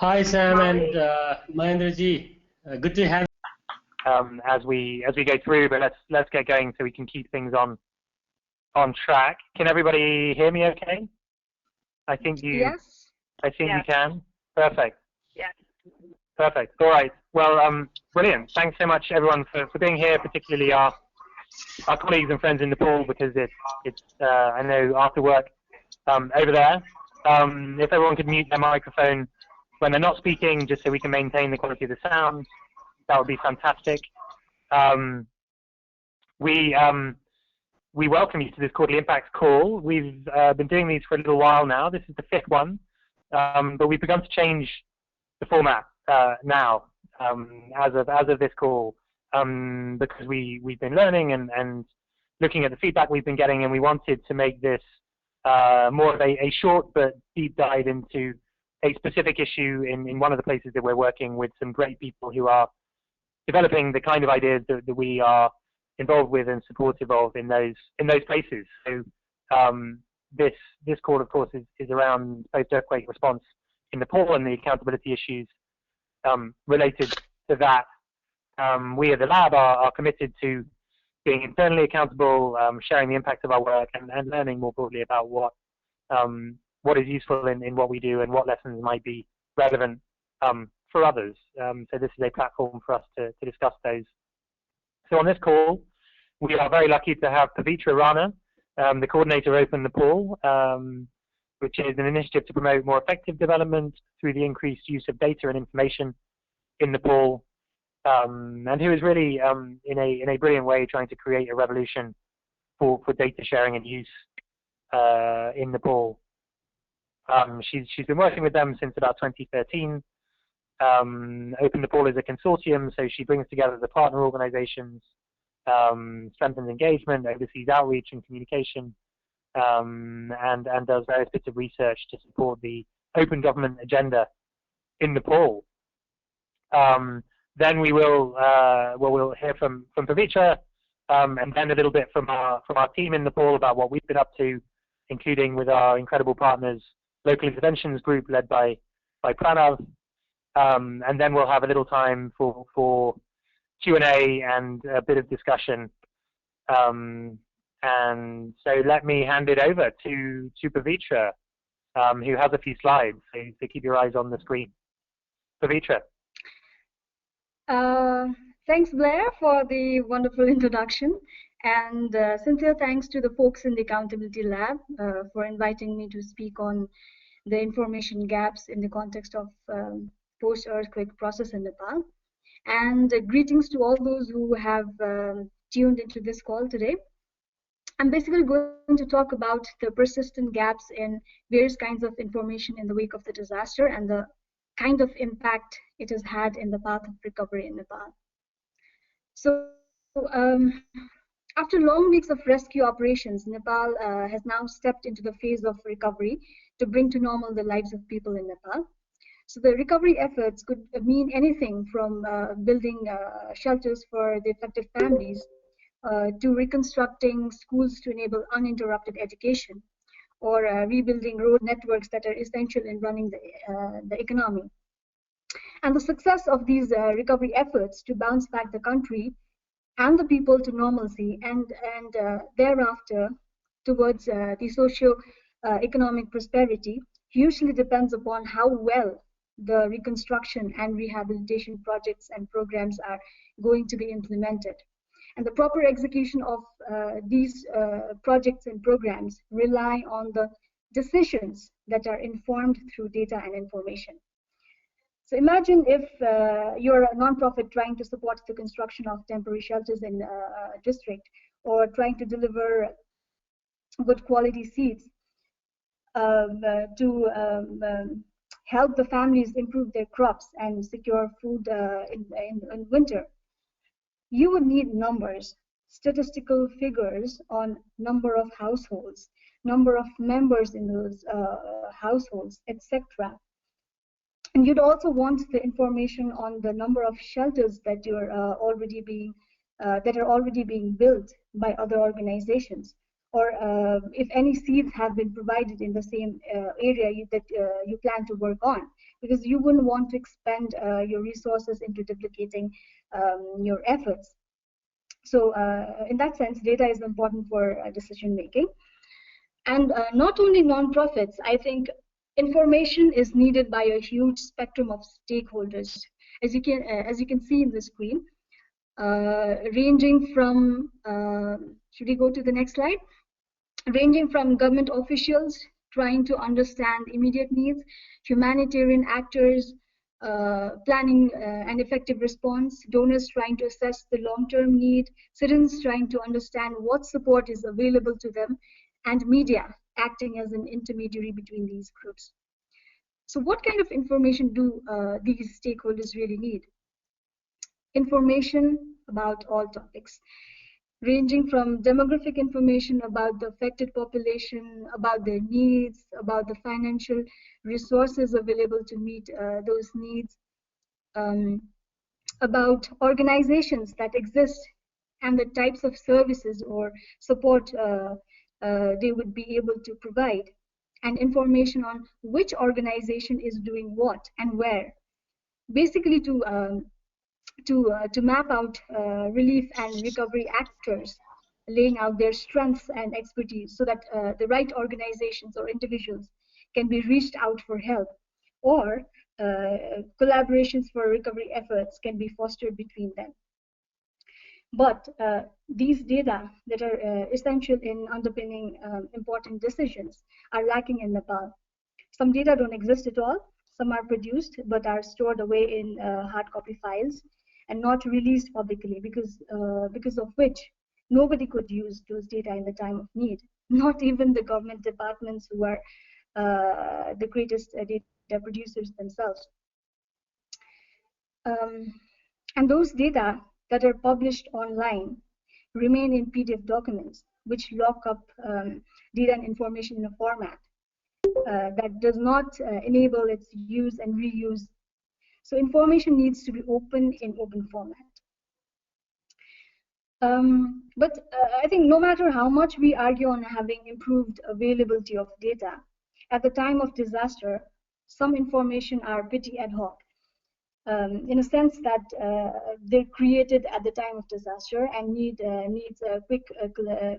Hi Sam and Mahendra ji. Good to have As we go through, but let's get going so we can keep things on track. Can everybody hear me okay? I think you Yes. you can. Perfect. Yes. Perfect. All right. Well, brilliant. Thanks so much everyone for being here, particularly our colleagues and friends in Nepal, because it's I know after work over there. If everyone could mute their microphone when they're not speaking, just so we can maintain the quality of the sound, that would be fantastic. We welcome you to this quarterly impacts call. We've been doing these for a little while now. This is the fifth one, but we've begun to change the format now as of this call, because we've been learning and looking at the feedback we've been getting, and we wanted to make this more of a short but deep dive into a specific issue in one of the places that we're working with some great people who are developing the kind of ideas that we are involved with and supportive of in those places. So this call, of course, is around post-earthquake response in Nepal and the accountability issues related to that. We at the lab are committed to being internally accountable, sharing the impact of our work, and learning more broadly about what is useful in what we do and what lessons might be relevant for others. So this is a platform for us to discuss those. So on this call, we are very lucky to have Pavitra Rana, the coordinator of Open Nepal, which is an initiative to promote more effective development through the increased use of data and information in Nepal, and who is really in a brilliant way trying to create a revolution for data sharing and use in Nepal. She's been working with them since about 2013. Open Nepal is a consortium, so she brings together the partner organizations, strengthens engagement, oversees outreach and communication, and does various bits of research to support the open government agenda in Nepal. Then we'll hear from Pavitra, and then a little bit from our team in Nepal about what we've been up to, including with our incredible partners, Local Interventions Group led by Pranav, and then we'll have a little time for Q&A and a bit of discussion. And so let me hand it over to Pavitra, who has a few slides, so keep your eyes on the screen. Pavitra. Thanks, Blair, for the wonderful introduction. And sincere thanks to the folks in the Accountability Lab for inviting me to speak on the information gaps in the context of post-earthquake process in Nepal. And greetings to all those who have tuned into this call today. I'm basically going to talk about the persistent gaps in various kinds of information in the wake of the disaster and the kind of impact it has had in the path of recovery in Nepal. So after long weeks of rescue operations, Nepal has now stepped into the phase of recovery to bring to normal the lives of people in Nepal. So the recovery efforts could mean anything from building shelters for the affected families to reconstructing schools to enable uninterrupted education, or rebuilding road networks that are essential in running the economy. And the success of these recovery efforts to bounce back the country and the people to normalcy and thereafter towards the socio-economic prosperity hugely depends upon how well the reconstruction and rehabilitation projects and programs are going to be implemented. And the proper execution of these projects and programs rely on the decisions that are informed through data and information. So imagine if you're a nonprofit trying to support the construction of temporary shelters in a district, or trying to deliver good quality seeds to help the families improve their crops and secure food in winter. You would need numbers, statistical figures on number of households, number of members in those households, etc. And you'd also want the information on the number of shelters that are already being built by other organizations, or if any seeds have been provided in the same area that you plan to work on, because you wouldn't want to expend your resources into duplicating your efforts. So in that sense, data is important for decision making. And not only nonprofits, I think information is needed by a huge spectrum of stakeholders, as you can see in the screen, ranging from should we go to the next slide? Ranging from government officials trying to understand immediate needs, humanitarian actors planning an effective response, donors trying to assess the long-term need, citizens trying to understand what support is available to them, and media acting as an intermediary between these groups. So what kind of information do these stakeholders really need? Information about all topics, ranging from demographic information about the affected population, about their needs, about the financial resources available to meet those needs, about organizations that exist and the types of services or support they would be able to provide, and information on which organization is doing what and where, basically to map out relief and recovery actors, laying out their strengths and expertise so that the right organizations or individuals can be reached out for help, or collaborations for recovery efforts can be fostered between them. But these data that are essential in underpinning important decisions are lacking in Nepal. Some data don't exist at all. Some are produced but are stored away in hard copy files and not released publicly, because of which nobody could use those data in the time of need, not even the government departments who are the greatest data producers themselves. And those data that are published online remain in PDF documents, which lock up data and information in a format that does not enable its use and reuse. So information needs to be open in open format. But I think no matter how much we argue on having improved availability of data, at the time of disaster, some information are pretty ad hoc, in a sense that they're created at the time of disaster and needs a quick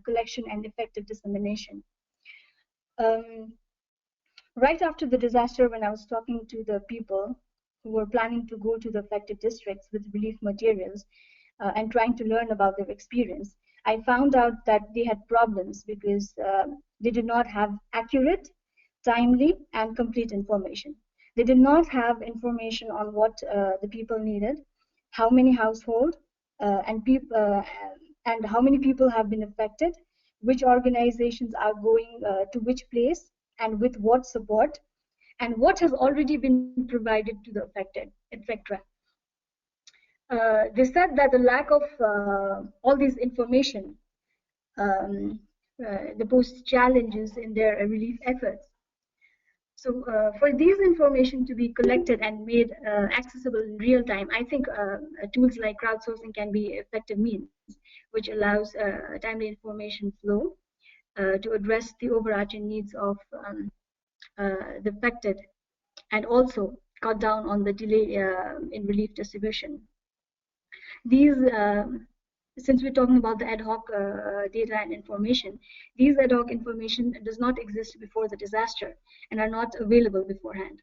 collection and effective dissemination. Right after the disaster, when I was talking to the people who were planning to go to the affected districts with relief materials and trying to learn about their experience, I found out that they had problems because they did not have accurate, timely, and complete information. They did not have information on what the people needed, how many households and how many people have been affected, which organizations are going to which place and with what support, and what has already been provided to the affected, etc. They said that the lack of all this information they posed challenges in their relief efforts. So for these information to be collected and made accessible in real time, I think tools like crowdsourcing can be effective means, which allows timely information flow to address the overarching needs of the affected, and also cut down on the delay in relief distribution. These, since we're talking about the ad hoc data and information, these ad hoc information does not exist before the disaster and are not available beforehand.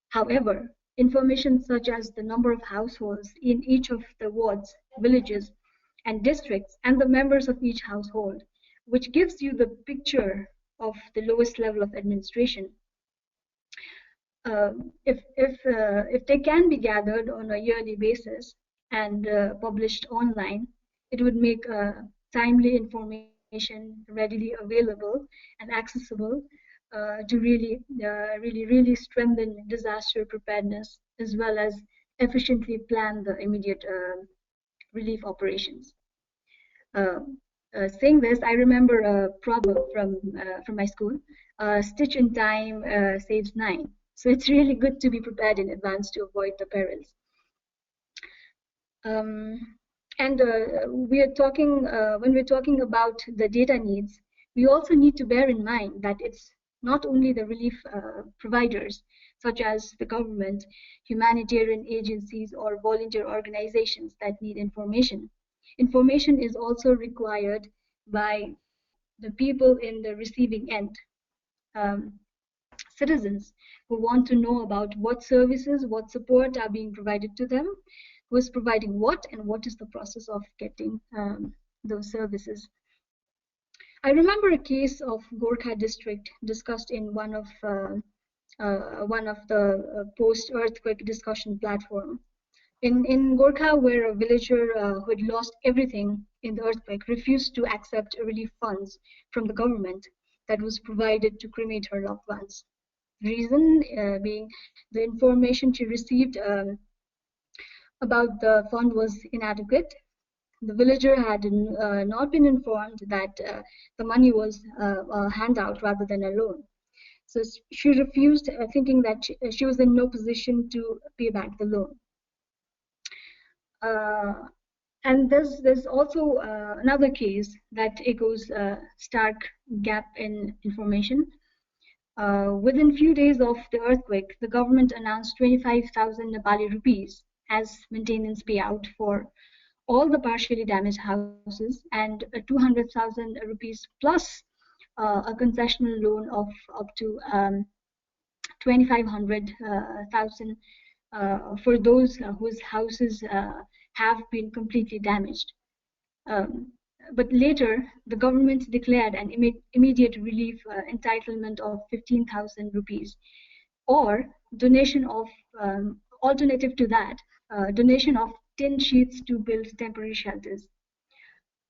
However, information such as the number of households in each of the wards, villages, and districts, and the members of each household, which gives you the picture of the lowest level of administration. If they can be gathered on a yearly basis and published online, it would make timely information readily available and accessible to really strengthen disaster preparedness, as well as efficiently plan the immediate relief operations. Saying this, I remember a proverb from my school: "Stitch in time saves 9." So it's really good to be prepared in advance to avoid the perils. And we are talking when we're talking about the data needs, we also need to bear in mind that it's not only the relief providers, such as the government, humanitarian agencies, or volunteer organizations that need information. Information is also required by the people in the receiving end, citizens who want to know about what services, what support are being provided to them, who is providing what, and what is the process of getting those services. I remember a case of Gorkha district discussed in one of the post-earthquake discussion platform. In Gorkha, where a villager who had lost everything in the earthquake refused to accept relief funds from the government that was provided to cremate her loved ones. Reason being the information she received about the fund was inadequate. The villager had not been informed that the money was a handout rather than a loan. So she refused, thinking that she was in no position to pay back the loan. And there's also another case that echoes a stark gap in information. Within few days of the earthquake, the government announced 25,000 Nepali rupees as maintenance payout for all the partially damaged houses, and 200,000 rupees plus a concessional loan of up to 2,500,000 for those whose houses have been completely damaged. But later, the government declared an immediate relief entitlement of 15,000 rupees, or donation of, alternative to that, donation of 10 sheets to build temporary shelters.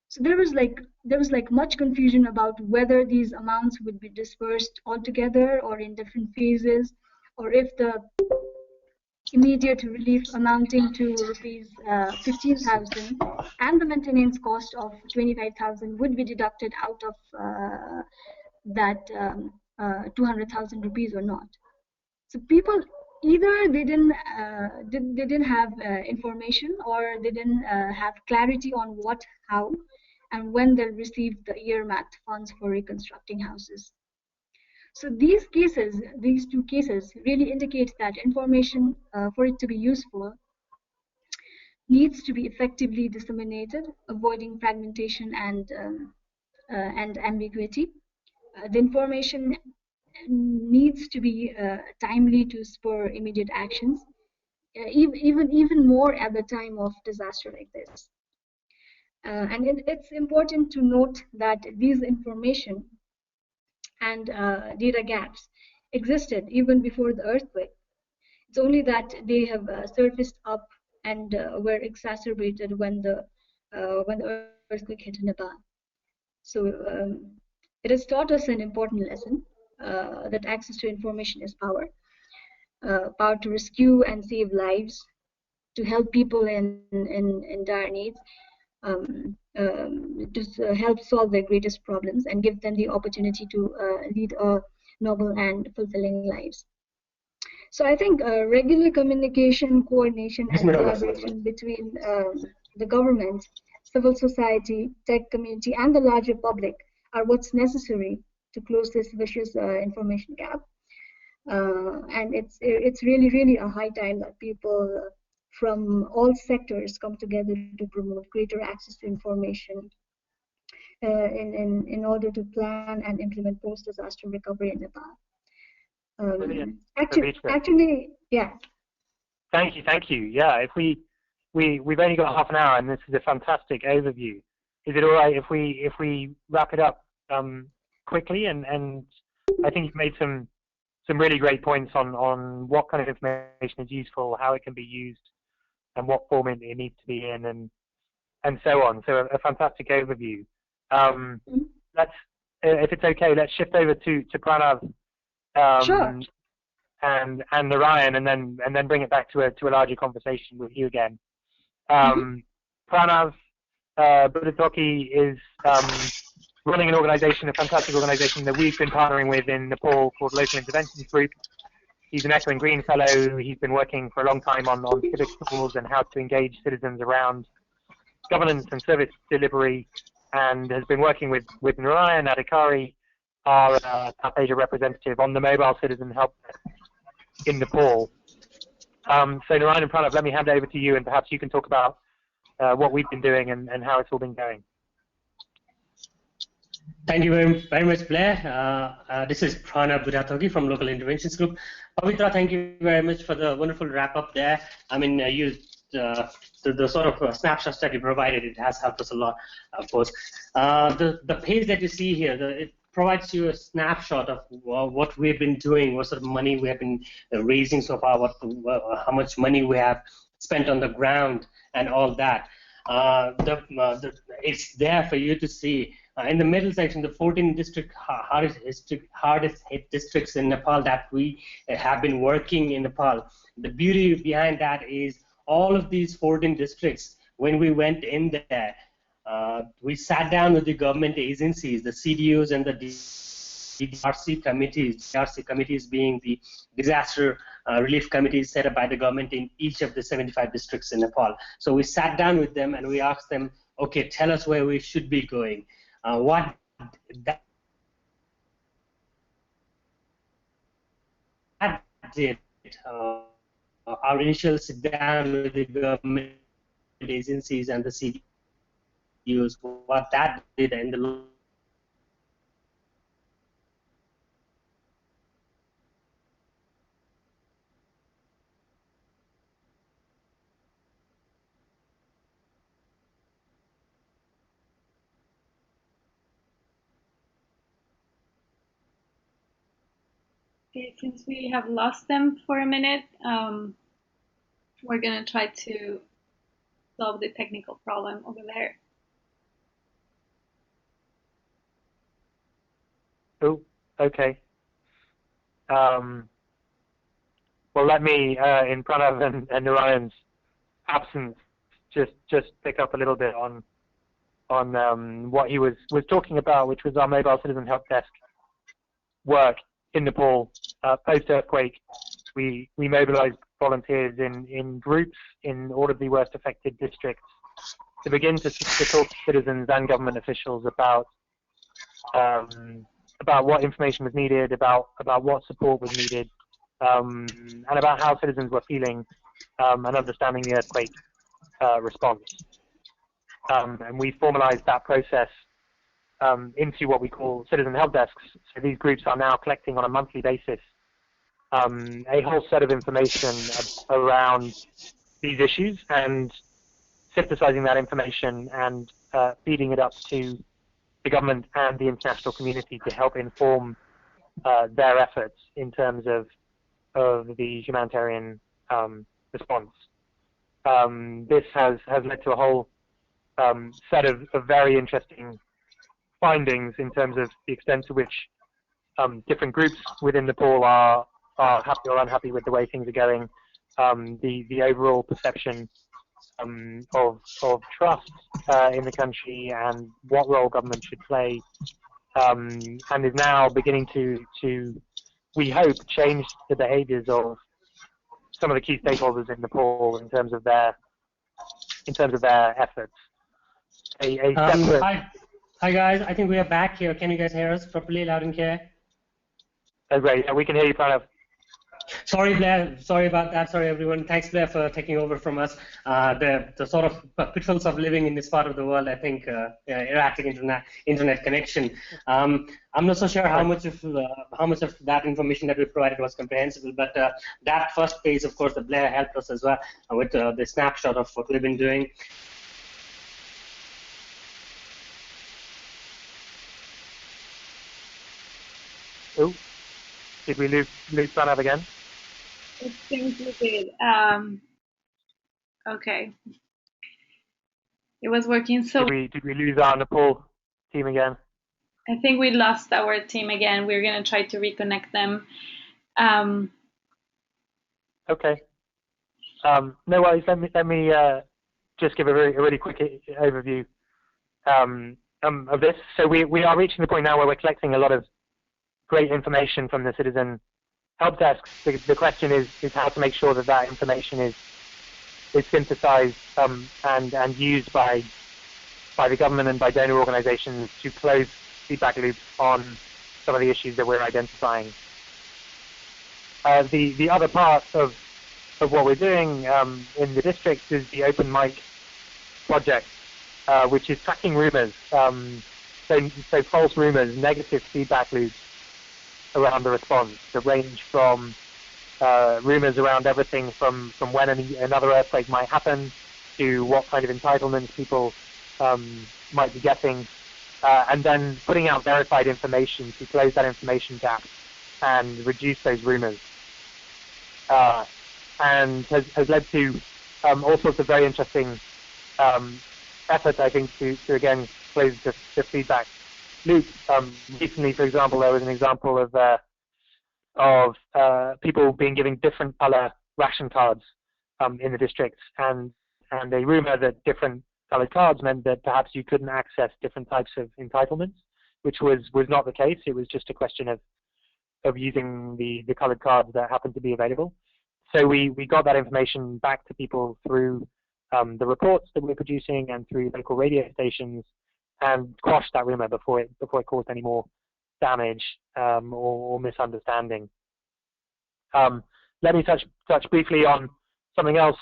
So there was like much confusion about whether these amounts would be dispersed altogether or in different phases, or if the immediate relief amounting to rupees 15,000 and the maintenance cost of 25,000 would be deducted out of that 200,000 rupees or not. So people either they didn't have information, or they didn't have clarity on what, how, and when they'll receive the earmarked funds for reconstructing houses. So these two cases really indicate that information, for it to be useful, needs to be effectively disseminated, avoiding fragmentation and ambiguity. The information needs to be timely to spur immediate actions, even more at the time of disaster like this. And it's important to note that these information and data gaps existed even before the earthquake. It's only that they have surfaced up and were exacerbated when the earthquake hit Nepal. So it has taught us an important lesson, that access to information is power. Power to rescue and save lives, to help people in dire needs, to help solve their greatest problems and give them the opportunity to lead a noble and fulfilling lives. So I think regular communication, coordination, and collaboration between the government, civil society, tech community, and the larger public are what's necessary to close this vicious information gap. And it's really a high time that people from all sectors come together to promote greater access to information in order to plan and implement post-disaster recovery in Nepal. Actually, yeah. Thank you. Yeah, if we've only got half an hour, and this is a fantastic overview. Is it all right if we wrap it up quickly? And I think you've made some really great points on what kind of information is useful, how it can be used, and what form it needs to be in, and so on. So a fantastic overview. Let's, if it's okay, let's shift over to Pranav. Sure. And Narayan, and then bring it back to a larger conversation with you again. Pranav Budatoki is running an organization, a fantastic organization that we've been partnering with in Nepal called Local Interventions Group. He's an Echo and Green Fellow. He's been working for a long time on civic tools and how to engage citizens around governance and service delivery. and has been working with Narayan Adhikari, our South Asia representative, on the Mobile Citizen Helpdesk in Nepal. So Narayan and Pranav, let me hand over to you, and perhaps you can talk about what we've been doing and how it's all been going. Thank you very much, Blair. This is Pranav Budathogi from Local Interventions Group. Pavitra, thank you very much for the wonderful wrap-up there. I mean, the sort of snapshots that you provided, it has helped us a lot, of course. The page that you see here, it provides you a snapshot of what we've been doing, what sort of money we have been raising so far, how much money we have spent on the ground, and all that. It's there for you to see. In the middle section, the 14 hardest hit districts in Nepal that we have been working in Nepal. The beauty behind that is all of these 14 districts, when we went in there, we sat down with the government agencies, the CDOs and the DRC committees, DRC committees being the disaster relief committees set up by the government in each of the 75 districts in Nepal. So we sat down with them and we asked them, okay, tell us where we should be going. What that did, our initial sit down with the government agencies and the CDOs, what that did in the Okay, since we have lost them for a minute, we're going to try to solve the technical problem over there. Oh, okay. Well, let me, in Pranav and Narayan's absence, just pick up a little bit on what he was talking about, which was our Mobile Citizen Helpdesk work in Nepal post-earthquake. We mobilized volunteers in groups in all of the worst affected districts to begin to talk to citizens and government officials about what information was needed, about what support was needed, and about how citizens were feeling and understanding the earthquake response. And we formalized that process into what we call citizen help desks. So these groups are now collecting on a monthly basis a whole set of information around these issues and synthesizing that information and feeding it up to the government and the international community to help inform their efforts in terms of the humanitarian response. This has led to a whole set of very interesting findings in terms of the extent to which different groups within Nepal are happy or unhappy with the way things are going, the overall perception of trust in the country and what role government should play, and is now beginning to we hope change the behaviors of some of the key stakeholders in Nepal in terms of their efforts. Hi guys, I think we are back here. Can you guys hear us properly, loud and clear? Oh, great. Yeah, we can hear you, Pranav. Sorry, Blair. Sorry about that. Sorry, everyone. Thanks, Blair, for taking over from us. The sort of pitfalls of living in this part of the world, I think, erratic internet connection. I'm not so sure how much of that information that we provided was comprehensible, but that first page, of course, Blair helped us as well with the snapshot of what we've been doing. Oh, did we lose Pranav again? It seems we did. Okay. It was working so. Did we lose our Nepal team again? I think we lost our team again. We're going to try to reconnect them. Okay. No worries. Let me just give a really quick overview of this. So we are reaching the point now where we're collecting a lot of great information from the citizen help desk. The question is how to make sure that information is synthesized and used by by the government and by donor organizations to close feedback loops on some of the issues that we're identifying. The other part of what we're doing in the district is the Open Mic project, which is tracking rumors, so false rumors, negative feedback loops around the response that range from rumors around everything from when another earthquake might happen to what kind of entitlements people might be getting, and then putting out verified information to close that information gap and reduce those rumors. And has led to all sorts of very interesting efforts, I think, to again close the feedback loop. Recently, for example, there was an example of people being given different color ration cards in the district, and a rumor that different colored cards meant that perhaps you couldn't access different types of entitlements, which was not the case. It was just a question of using the colored cards that happened to be available. So we got that information back to people through the reports that we're producing and through local radio stations, and quashed that rumor before it caused any more damage or misunderstanding. Let me touch briefly on something else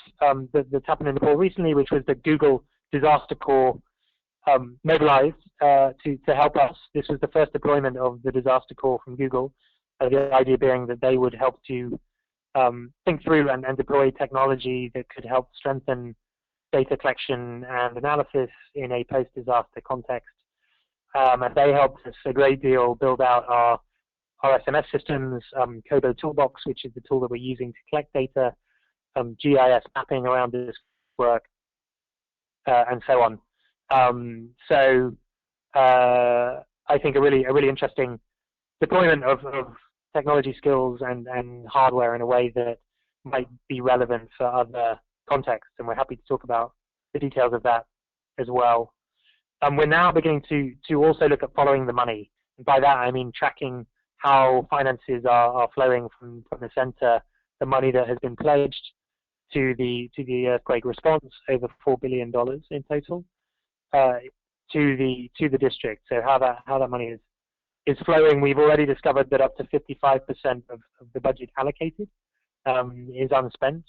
that's happened in Nepal recently, which was the Google Disaster Corps mobilized to help us. This was the first deployment of the Disaster Corps from Google, the idea being that they would help to think through and deploy technology that could help strengthen data collection and analysis in a post-disaster context. And they helped us a great deal build out our SMS systems, Kobo Toolbox, which is the tool that we're using to collect data, GIS mapping around this work, and so on. So I think a really interesting deployment of technology skills and hardware in a way that might be relevant for other contexts, and we're happy to talk about the details of that as well. We're now beginning to also look at following the money, and by that I mean tracking how finances are flowing from the center, the money that has been pledged to the earthquake response, over $4 billion in total, to the district. So how that money is flowing. We've already discovered that up to 55% of the budget allocated is unspent,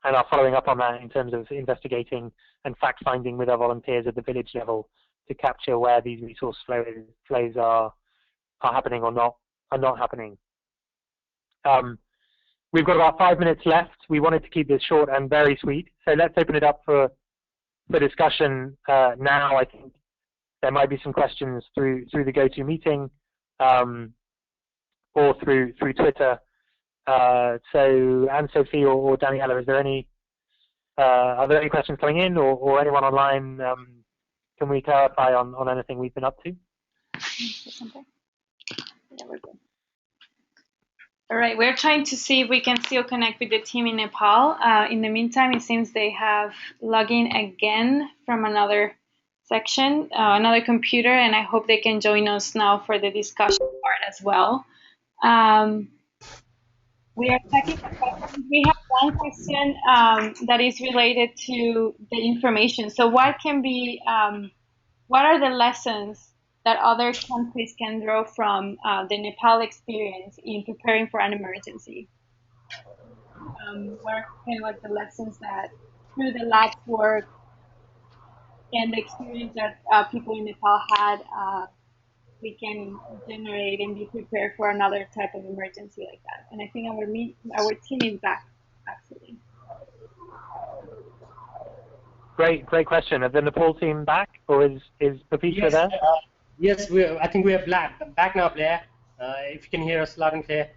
and are following up on that in terms of investigating and fact-finding with our volunteers at the village level to capture where these resource flows are happening or not happening. We've got about 5 minutes left. We wanted to keep this short and very sweet, so let's open it up for discussion now. I think there might be some questions through the GoToMeeting or through Twitter. So Anne-Sophie or Daniela, are there any questions coming in, or anyone online? Can we clarify on anything we've been up to? Yeah, we're good. All right, we're trying to see if we can still connect with the team in Nepal. In the meantime, it seems they have logged in again from another section, another computer, and I hope they can join us now for the discussion part as well. We are checking the questions. We have one question that is related to the information. So what are the lessons that other countries can draw from the Nepal experience in preparing for an emergency? What are kind of like the lessons that through the lab's work and the experience that people in Nepal had, we can generate and be prepared for another type of emergency like that? And I think our team is back, actually. Great question. Are the Nepal team back, or is Papitra there? Yes, I think we are back now, Blair. If you can hear us loud and clear.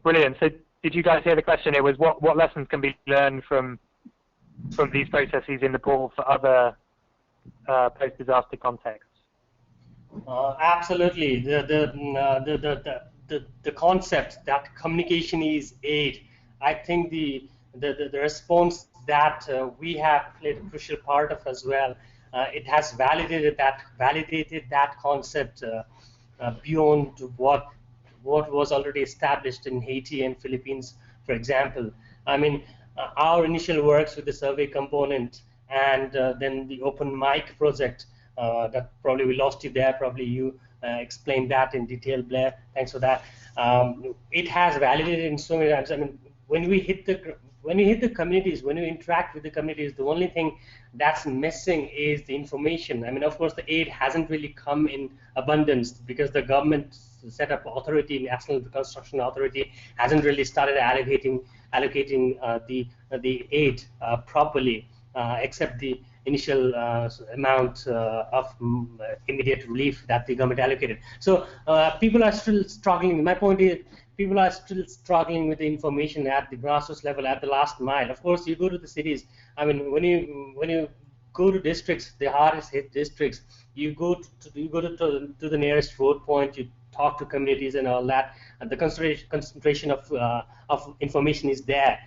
Brilliant. So did you guys hear the question? It was what lessons can be learned from these processes in Nepal for other post-disaster contexts? Absolutely. The concept that communication is aid. I think the response that we have played a crucial part of as well. It has validated that concept beyond what was already established in Haiti and Philippines, for example. I mean, our initial works with the survey component and then the open mic project. That probably we lost you there. Probably you explained that in detail, Blair. Thanks for that. It has validated in so many times. I mean, when we hit the communities, when we interact with the communities, the only thing that's missing is the information. I mean, of course, the aid hasn't really come in abundance because the government set up authority, National Reconstruction Authority, hasn't really started allocating the aid properly, except the initial amount of immediate relief that the government allocated. So people are still struggling. My point is, people are still struggling with the information at the grassroots level, at the last mile. Of course, you go to the cities. I mean, when you go to districts, the hardest hit districts, you go to the nearest road point, you talk to communities and all that, and the concentration of information is there.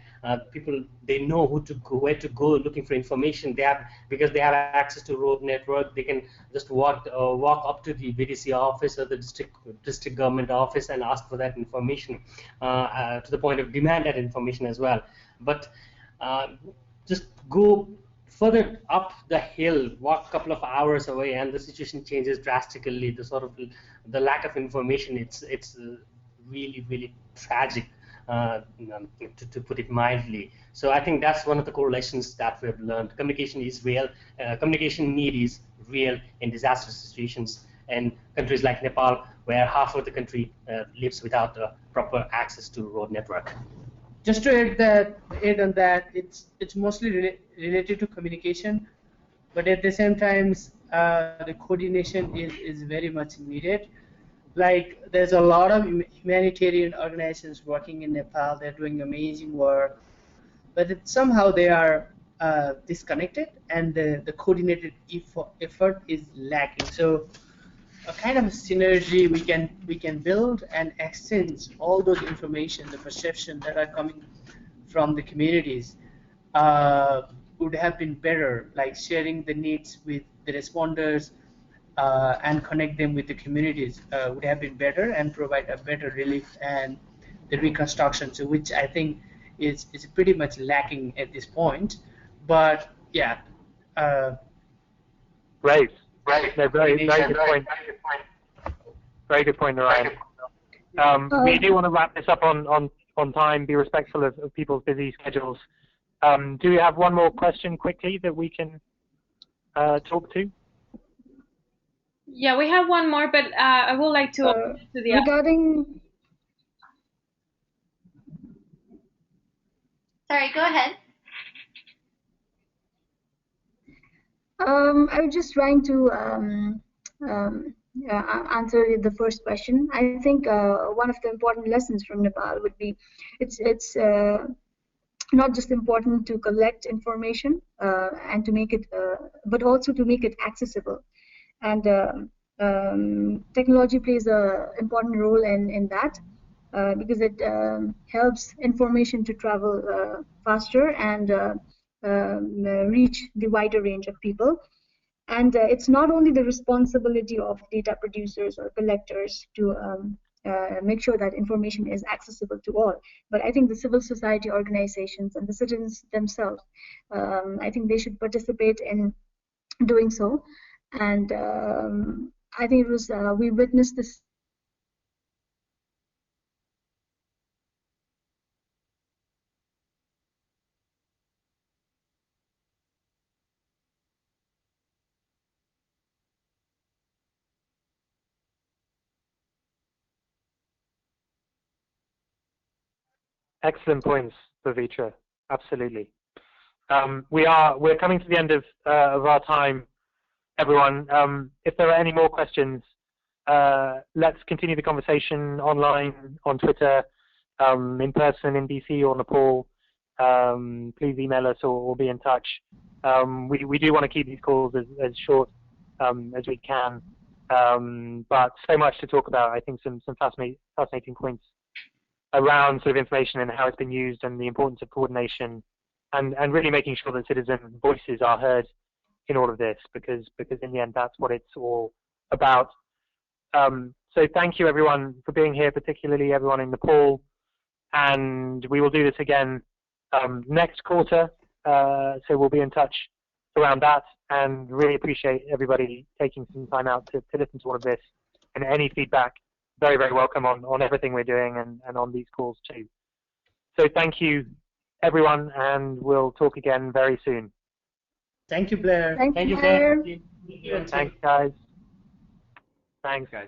People, they know where to go looking for information. Because they have access to road network, they can just walk up to the VDC office or the district government office and ask for that information, to the point of demand that information as well. But just go further up the hill, walk a couple of hours away, and the situation changes drastically. The lack of information, it's really, really tragic, to put it mildly. So I think that's one of the correlations that we have learned. Communication is real. Communication need is real in disaster situations. And countries like Nepal, where half of the country lives without proper access to road network. Just to add on that, it's mostly related to communication, but at the same time, the coordination is very much needed. Like, there's a lot of humanitarian organizations working in Nepal. They're doing amazing work, but somehow they are disconnected, and the coordinated effort is lacking. So a kind of synergy we can build and exchange all those information, the perception that are coming from the communities, would have been better, like sharing the needs with the responders and connect them with the communities would have been better and provide a better relief and the reconstruction, so which I think is pretty much lacking at this point. But yeah. Right. No, very good point. Very good point, Narayan. We do want to wrap this up on time, be respectful of people's busy schedules. Do we have one more question quickly that we can talk to? Yeah, we have one more, but I would like to the regarding. Sorry, go ahead. I was just trying to answer the first question. I think one of the important lessons from Nepal would be it's not just important to collect information and to make it, but also to make it accessible. And technology plays an important role in that because it helps information to travel faster and reach the wider range of people. And it's not only the responsibility of data producers or collectors to make sure that information is accessible to all, but I think the civil society organizations and the citizens themselves, I think they should participate in doing so. And I think it was we witnessed this. Excellent points, Pavitra. Absolutely. We're coming to the end of our time, everyone. If there are any more questions, let's continue the conversation online, on Twitter, in person in DC or Nepal. Please email us or be in touch. We do want to keep these calls as short as we can, but so much to talk about. I think some fascinating points around sort of information and how it's been used and the importance of coordination and really making sure that citizen voices are heard in all of this, because in the end that's what it's all about. So thank you everyone for being here, particularly everyone in Nepal, and we will do this again next quarter, so we'll be in touch around that, and really appreciate everybody taking some time out to listen to all of this. And any feedback, very, very welcome on everything we're doing and on these calls too. So thank you, everyone, and we'll talk again very soon. Thank you, Blair. Thank you, Blair. Thanks, guys. Thanks. Guys.